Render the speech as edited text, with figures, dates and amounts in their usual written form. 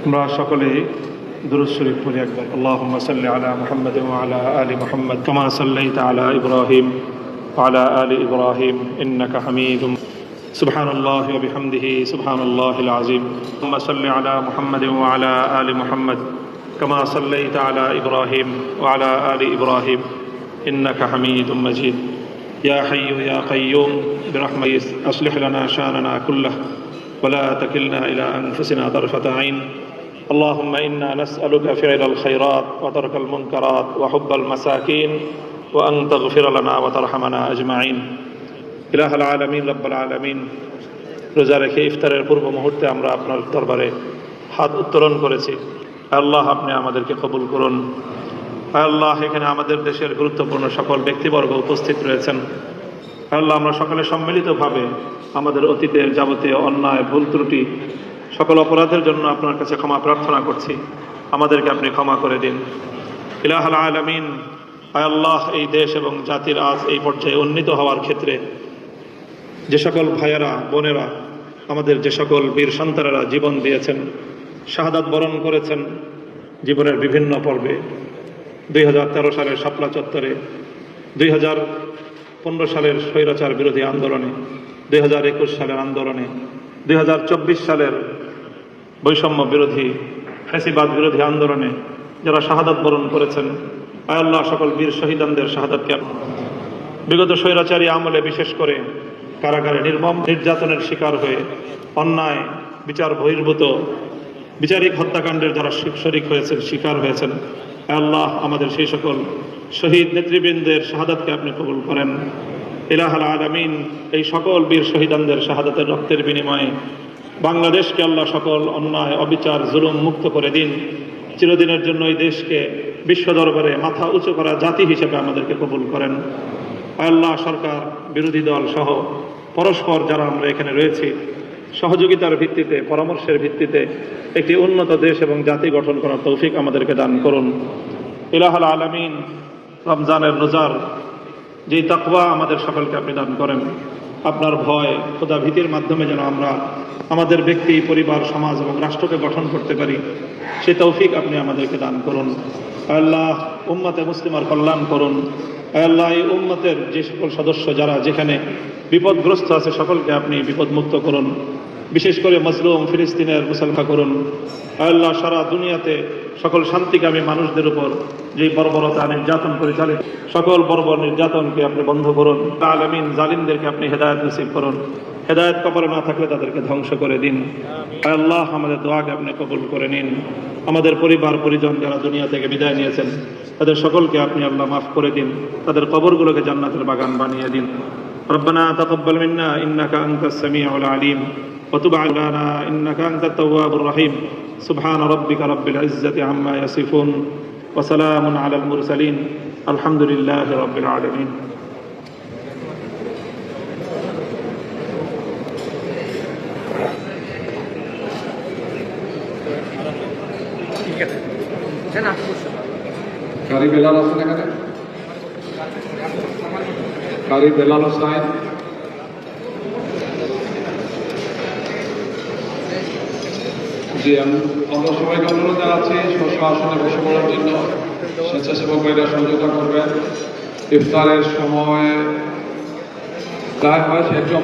আমরা সকলেই দুরূদ শরীফ পড়ি একবার। আল্লাহুম্মা সাল্লি আলা মুহাম্মাদ ওয়া আলা আলি মুহাম্মাদ কামা সাল্লাইতা আলা ইব্রাহিম ওয়া আলা আলি ইব্রাহিম ইন্নাকা হামিদুম সুবহানাল্লাহি ওয়া বিহামদিহি সুবহানাল্লাহিল আযীম। আল্লাহুম্মা সাল্লি আলা মুহাম্মাদ ওয়া আলা আলি মুহাম্মাদ কামা সাল্লাইতা আলা ইব্রাহিম ওয়া আলা আলি ইব্রাহিম ইন্নাকা হামিদুম মাজিদ। ইয়া হাইয়্যু ইয়া কাইয়্যুম বিরহমাতিক আসলিহ লানা শানানা কুল্লাহ ওয়া লা তাকিলনা ইলা আনফুসিনা তারফাতা আইন। اللهم إنا نسألك فعل الخيرات وترك المنكرات وحب المساكين وأن تغفر لنا وترحمنا أجمعين إله العالمين رب العالمين। রোজা রেখে ইফতারের পূর্ব মুহূর্তে আমরা আপনার দরবারে হাত উত্তোলন করেছি। আল্লাহ, আপনি আমাদেরকে কবুল করুন। আল্লাহ, এখানে আমাদের দেশের গুরুত্বপূর্ণ সকল ব্যক্তিবর্গ উপস্থিত রয়েছেন। আল্লাহ, আমরা সকলে সম্মিলিতভাবে আমাদের অতীতের যাবতীয় অন্যায়, ভুল ত্রুটি, সকল অপরাধের জন্য আপনার কাছে ক্ষমা প্রার্থনা করছি। আমাদেরকে আপনি ক্ষমা করে দিন। ইলাহুল আলামিন, আয় আল্লাহ, এই দেশ এবং জাতির আজ এই পর্যায়ে উন্নীত হওয়ার ক্ষেত্রে যে সকল ভাইয়েরা, বোনেরা, আমাদের যে সকল বীর সন্তানেরা জীবন দিয়েছেন, শাহাদাত বরণ করেছেন জীবনের বিভিন্ন পর্বে, 2013 সালের শাপলা চত্বরে, 2015 সালের স্বৈরাচার বিরোধী আন্দোলনে, 2021 সালের আন্দোলনে, 2024 সালের বৈষম্য বিরোধী, ফ্যাসিবাদ বিরোধী আন্দোলনে যারা শাহাদাত বরণ করেছেন, আয় আল্লাহ, সকল বীর শহীদানদের শাহাদাতকে বিগত স্বৈরাচারী আমলে বিশেষ করে কারাগারে নির্মম নির্যাতনের শিকার হয়ে অন্যায় বিচার বহির্ভূত বিচারিক হত্যাকাণ্ডের যারা শরীক হয়েছেন, শিকার হয়েছেন, আয় আল্লাহ, আমাদের সেই সকল শহীদ নেতৃবৃন্দের শাহাদাতকে আপনি কবুল করেন। ইলাহুল আলামিন, এই সকল বীর শহীদানদের শাহাদাতের রক্তের বিনিময়ে বাংলাদেশকে আল্লাহ সকল অন্যায়, অবিচার, জুলুম মুক্ত করে দিন। চিরদিনের জন্য এই দেশকে বিশ্ব দরবারে মাথা উঁচু করা জাতি হিসেবে আমাদেরকে কবুল করেন। আল্লাহ, সরকার, বিরোধী দল সহ পরস্পর যারা আমরা এখানে রয়েছি, সহযোগিতার ভিত্তিতে, পরামর্শের ভিত্তিতে একটি উন্নত দেশ এবং জাতি গঠন করার তৌফিক আমাদেরকে দান করুন। ইলাহুল আলামিন, রমজানের রোজার যেই তাকওয়া আমাদের সকলকে আপনি দান করেন, আপনার ভয়, খোদা ভীতির মাধ্যমে যেন আমরা আমাদের ব্যক্তি, পরিবার, সমাজ এবং রাষ্ট্রকে গঠন করতে পারি, সেই তৌফিক আপনি আমাদেরকে দান করুন। আল্লাহ, উম্মতে মুসলিমার কল্যাণ করুন। আল্লাহ, এই উম্মতের যে সকল সদস্য যারা যেখানে বিপদগ্রস্ত আছে সকলকে আপনি বিপদমুক্ত করুন। বিশেষ করে মজলুম ফিলিস্তিনের মুসলমান করুন। আল্লাহ, সারা দুনিয়াতে সকল শান্তিকামী মানুষদের উপর যে বর্বরতা, নির্যাতন পরিচালিত, সকল বর্বর নির্যাতনকে আপনি বন্ধ করুন। আলামিন, জালিমদেরকে আপনি হেদায়েত নসিব করুন। হেদায়েত কপালে না থাকলে তাদেরকে ধ্বংস করে দিন। আল্লাহ, আমাদের দোয়াকে আপনি কবুল করে নিন। আমাদের পরিবার পরিজন যারা দুনিয়া থেকে বিদায় নিয়েছেন তাদের সকলকে আপনি আল্লাহ মাফ করে দিন। তাদের কবরগুলোকে জান্নাতের বাগান বানিয়ে দিন। রব্বানা তাকাব্বাল মিন্না ইন্নাকা আনতাস সামিউল আলিম ওয়া তুব আলাইনা ইন্নাকা আনতাত তাওয়াবুর রহিম। সুবহানা রাব্বিকা রাব্বিল ইজ্জাতি আম্মা ইয়াসিফুন ওয়া সালামুন আলাল মুরসালিন আলহামদুলিল্লাহি রাব্বিল আলামিন। কারি বেলাল আছেন এখানে? কারি বেলাল হোসাইন, জি, আমরা সবাইকে অনুরোধ জানাচ্ছি স্ব আসনে বসে পড়ার জন্য। স্বেচ্ছাসেবক ভাইরা সহযোগিতা করবেন। ইফতারের সময় প্রায় হয়েছে একটু